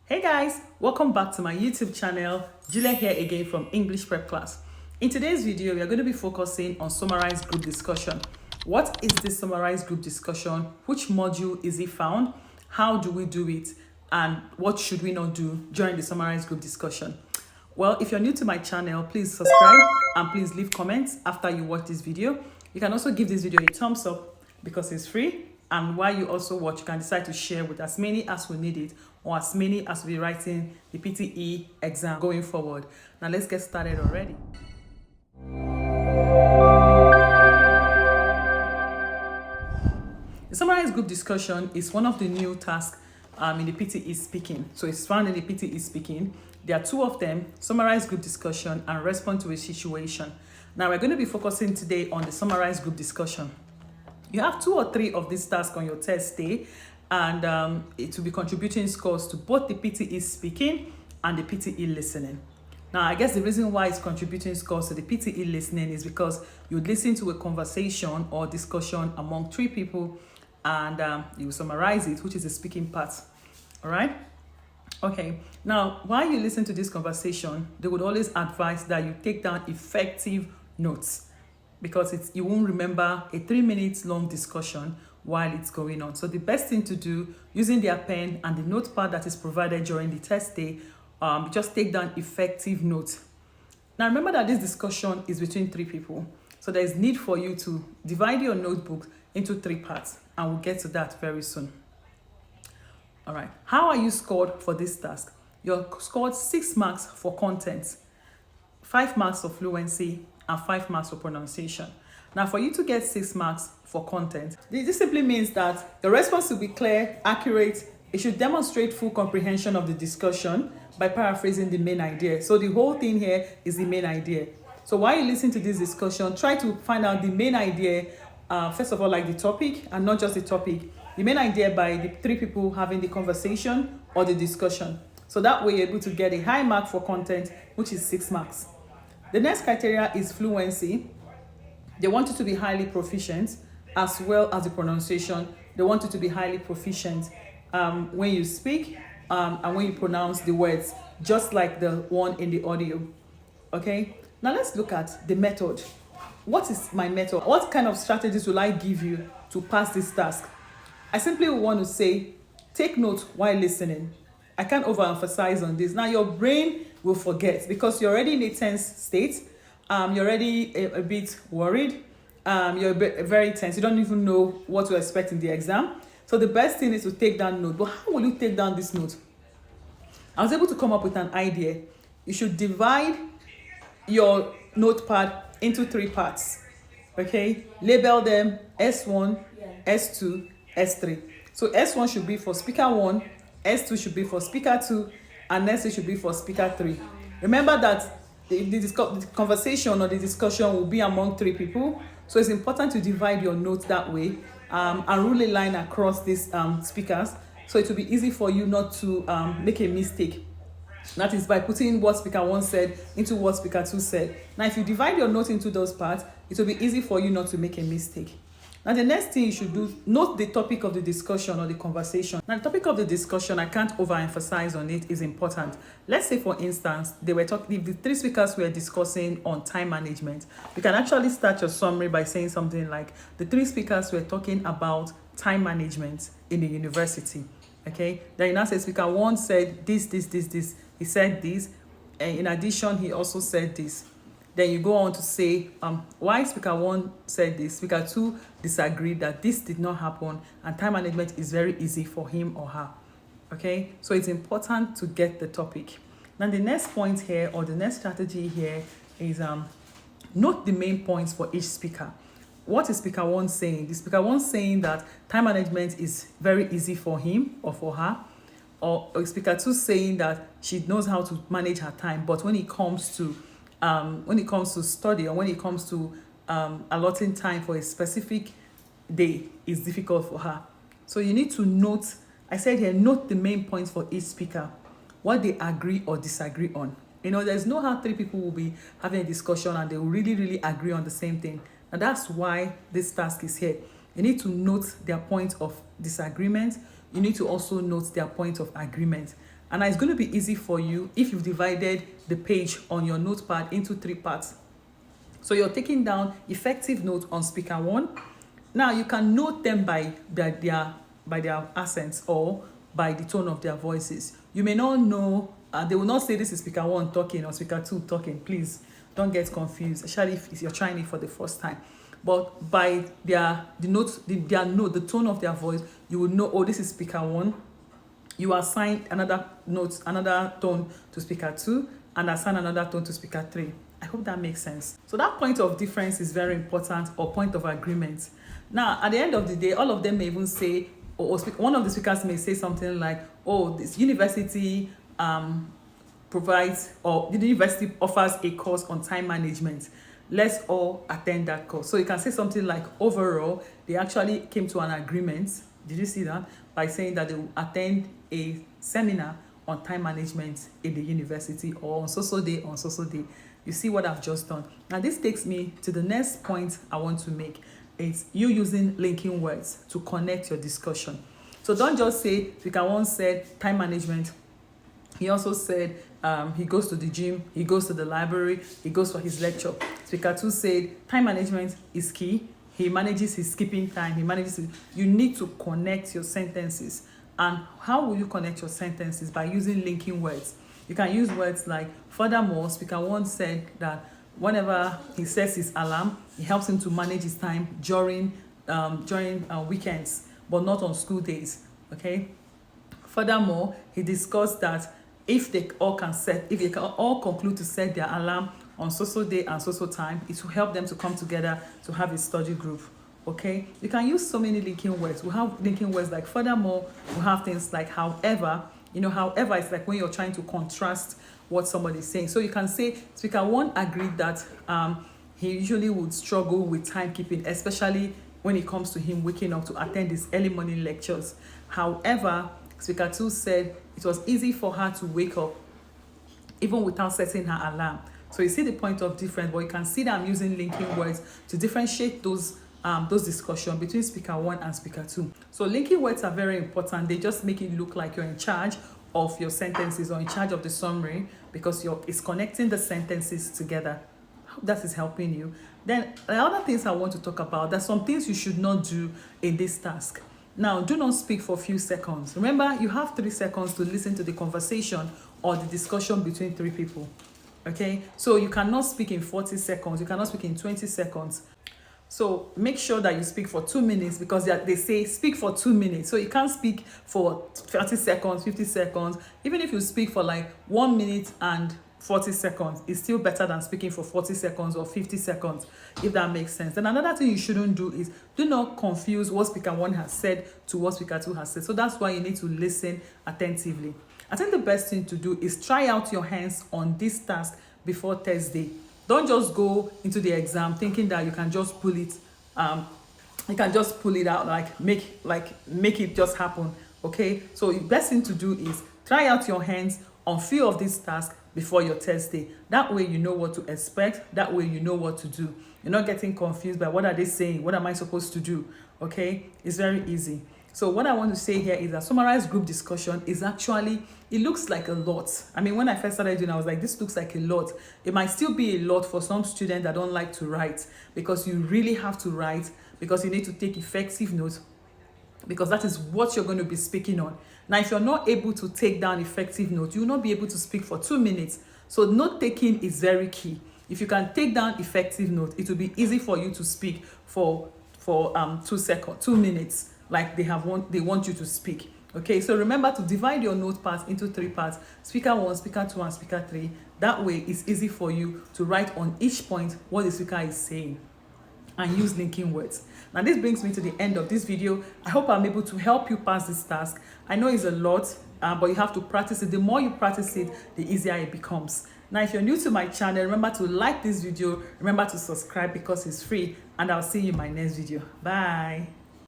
Hey guys, welcome back to my YouTube channel. Julia here again from English Prep Class. In today's video, we are going to be focusing on summarized group discussion. What is this summarized group discussion? Which module is it found? How do we do it? And what should we not do during the summarized group discussion? Well, if you're new to my channel, please subscribe and please leave comments after you watch this video. You can also give this video a thumbs up because it's free. And while you also watch, you can decide to share with as many as will need it or as many as will be writing the PTE exam going forward. Now let's get started already. The summarized group discussion is one of the new tasks in the PTE speaking. So it's found in the PTE speaking. There are two of them: summarized group discussion and respond to a situation. Now we're going to be focusing today on the summarized group discussion. You have 2 or 3 of these tasks on your test day, and it will be contributing scores to both the PTE speaking and the PTE listening. Now, I guess the reason why it's contributing scores to the PTE listening is because you listen to a conversation or discussion among 3 people, and you summarize it, which is the speaking part. All right? Okay. Now, while you listen to this conversation, they would always advise that you take down effective notes, because you won't remember a 3 minutes long discussion while it's going on. So the best thing to do, using their pen and the notepad that is provided during the test day, just take down effective notes. Now remember that this discussion is between 3 people. So there is need for you to divide your notebook into 3 parts, and we'll get to that very soon. All right, how are you scored for this task? You're scored 6 marks for content, 5 marks for fluency, and 5 marks for pronunciation. Now, for you to get 6 marks for content, this simply means that the response will be clear, accurate. It should demonstrate full comprehension of the discussion by paraphrasing the main idea. So the whole thing here is the main idea. So while you listen to this discussion, try to find out the main idea, first of all, like the topic, and not just the topic, the main idea by the 3 people having the conversation or the discussion. So that way you're able to get a high mark for content, which is 6 marks. The next criteria is fluency. They want you to be highly proficient, as well as the pronunciation. They want you to be highly proficient when you speak and when you pronounce the words, just like the one in the audio. Okay? Now let's look at the method. What is my method? What kind of strategies will I give you to pass this task? I simply want to say, take note while listening. I can't overemphasize on this. Now your brain will forget because you're already in a tense state. You're already a bit worried. You're very tense. You don't even know what to expect in the exam. So the best thing is to take down note. But how will you take down this note? I was able to come up with an idea. You should divide your notepad into 3 parts. Okay? Label them S1, S2, S3. So S1 should be for speaker 1, S2 should be for speaker 2, and S3 should be for speaker 3. Remember that the conversation or the discussion will be among 3 people. So it's important to divide your notes that way and rule a line across these speakers. So it will be easy for you not to make a mistake. That is by putting what speaker 1 said into what speaker 2 said. Now, if you divide your notes into those parts, it will be easy for you not to make a mistake. Now, the next thing you should do, note the topic of the discussion or the conversation. Now, the topic of the discussion, I can't overemphasize on it, is important. Let's say, for instance, the 3 speakers were discussing on time management. You can actually start your summary by saying something like, the 3 speakers were talking about time management in the university. Okay? Then you now say, speaker 1 said this. He said this. And in addition, he also said this. Then you go on to say why speaker 1 said this, speaker 2 disagreed that this did not happen, and time management is very easy for him or her. Okay, so it's important to get the topic. Now the next point here, or the next strategy here, is note the main points for each speaker. What is speaker 1 saying? The speaker 1 saying that time management is very easy for him or for her, or speaker 2 saying that she knows how to manage her time, but when it comes to study, or when it comes to allotting time for a specific day, it's difficult for her. So you need to note, I said here, note the main points for each speaker, what they agree or disagree on. You know, there's no how 3 people will be having a discussion and they will really agree on the same thing. And that's why this task is here. You need to note their point of disagreement. You need to also note their point of agreement. And it's going to be easy for you if you've divided the page on your notepad into 3 parts. So you're taking down effective notes on speaker 1. Now you can note them by their accents or by the tone of their voices. You may not know, they will not say this is speaker 1 talking or speaker 2 talking. Please don't get confused, especially if you're trying it for the first time. But by the tone of their voice, you will know, oh, this is speaker 1. You assign another tone to speaker 2 and assign another tone to speaker 3. I hope that makes sense. So that point of difference is very important, or point of agreement. Now, at the end of the day, all of them may even say, one of the speakers may say something like, oh, this university provides, or the university offers a course on time management. Let's all attend that course. So you can say something like, overall, they actually came to an agreement. Did you see that? By saying that they will attend a seminar on time management in the university, or on so day, on so day. You see what I've just done. Now this takes me to the next point I want to make. It's you using linking words to connect your discussion. So don't just say, speaker 1 said time management. He also said he goes to the gym, he goes to the library, he goes for his lecture. Speaker 2 said time management is key. He manages his skipping time. You need to connect your sentences. And how will you connect your sentences? By using linking words. You can use words like, furthermore, speaker 1 said that whenever he sets his alarm, it helps him to manage his time during weekends, but not on school days. Okay. Furthermore, he discussed that if they can all conclude to set their alarm on so day and so time, it will help them to come together to have a study group. Okay, you can use so many linking words. We have linking words like furthermore. We have things like however. However, it's like when you're trying to contrast what somebody is saying. So you can say speaker 1 agreed that he usually would struggle with timekeeping, especially when it comes to him waking up to attend his early morning lectures. However, speaker 2 said it was easy for her to wake up even without setting her alarm. So you see the point of difference, but you can see that I'm using linking words to differentiate those discussions between speaker 1 and speaker 2. So linking words are very important. They just make it look like you're in charge of your sentences or in charge of the summary, because it's connecting the sentences together. I hope that is helping you. Then the other things I want to talk about, there's some things you should not do in this task. Now, do not speak for a few seconds. Remember, you have 3 seconds to listen to the conversation or the discussion between 3 people. Okay, so you cannot speak in 40 seconds. You cannot speak in 20 seconds. So make sure that you speak for 2 minutes, because they say speak for 2 minutes. So you can't speak for 30 seconds, 50 seconds. Even if you speak for like 1 minute and 40 seconds, it's still better than speaking for 40 seconds or 50 seconds, if that makes sense. Then another thing you shouldn't do is do not confuse what speaker 1 has said to what speaker 2 has said. So that's why you need to listen attentively. I think the best thing to do is try out your hands on this task before Thursday. Don't just go into the exam thinking that you can just pull it. You can just pull it out, make it just happen. Okay. So the best thing to do is try out your hands on few of these tasks before your Thursday. That way you know what to expect. That way you know what to do. You're not getting confused by what are they saying. What am I supposed to do? Okay. It's very easy. So what I want to say here is that summarized group discussion is actually, it looks like a lot. I mean, when I first started doing it, I was like, this looks like a lot. It might still be a lot for some students that don't like to write, because you really have to write, because you need to take effective notes, because that is what you're going to be speaking on. Now, if you're not able to take down effective notes, you will not be able to speak for 2 minutes. So note taking is very key. If you can take down effective notes, it will be easy for you to speak for 2 minutes. Like they want you to speak. Okay, so remember to divide your note parts into 3 parts: speaker 1, speaker 2, and speaker 3. That way it's easy for you to write on each point what the speaker is saying, and use linking words. Now this brings me to the end of this video. I hope I'm able to help you pass this task. I know it's a lot, but you have to practice it. The more you practice it, the easier it becomes. Now, if you're new to my channel, remember to like this video, remember to subscribe because it's free, and I'll see you in my next video. Bye.